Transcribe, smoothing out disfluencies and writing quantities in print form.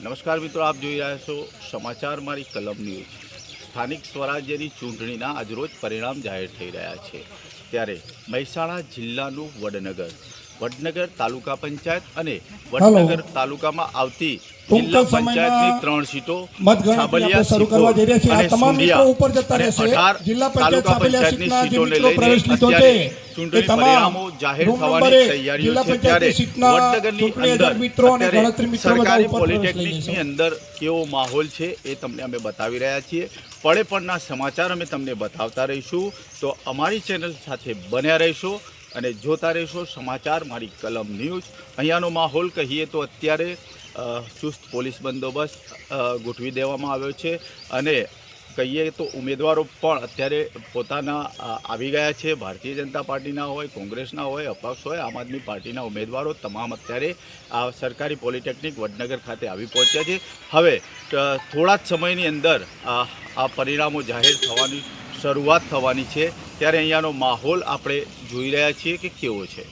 નમસ્કાર મિત્રો, આપ જોઈ રહ્યા છો સમાચાર મારી કલમ ન્યૂઝ। સ્થાનિક સ્વરાજ્યની ચૂંટણીના આજરોજ પરિણામ જાહેર થઈ રહ્યા છે, ત્યારે મહેસાણા જિલ્લાનું વડનગર તાલુકા પંચાયત અને વડનગર તાલુકામાં આવતી જિલ્લા પંચાયતની 3 સીટો, છાબલિયા સીટો અને સુંઢિયા અને 18 તાલુકા પંચાયતની સીટોને લઈને અત્યારે ચૂંટણી પરિણામો જાહેર થવાની તૈયારીઓ છે। ત્યારે વડનગરની અંદર અત્યારે સરકારી પોલિટેકનિકની અંદર કેવો માહોલ છે એ તમને અમે બતાવી રહ્યા છીએ। પડે પડના સમાચાર અમે તમને બતાવતા રહીશું, તો અમારી ચેનલ સાથે બન્યા રહેશો અને જોતા રહેશો સમાચાર મારી કલમ ન્યૂઝ। અહીંયાનો માહોલ કહીએ તો અત્યારે ચુસ્ત પોલીસ બંદોબસ્ત ગોઠવી દેવામાં આવ્યો છે અને કહીએ તો ઉમેદવારો પણ અત્યારે પોતાના આવી ગયા છે। ભારતીય જનતા પાર્ટીના હોય, કોંગ્રેસના હોય, અપક્ષ હોય, આમ આદમી પાર્ટીના ઉમેદવારો તમામ અત્યારે આ સરકારી પોલિટેકનિક વડનગર ખાતે આવી પહોંચ્યા છે। હવે થોડા જ સમયની અંદર આ પરિણામો જાહેર થવાની શરૂઆત થવાની છે, ત્યારે અહીંયાનો માહોલ આપણે જોઈ રહ્યા છીએ કે કેવો છે।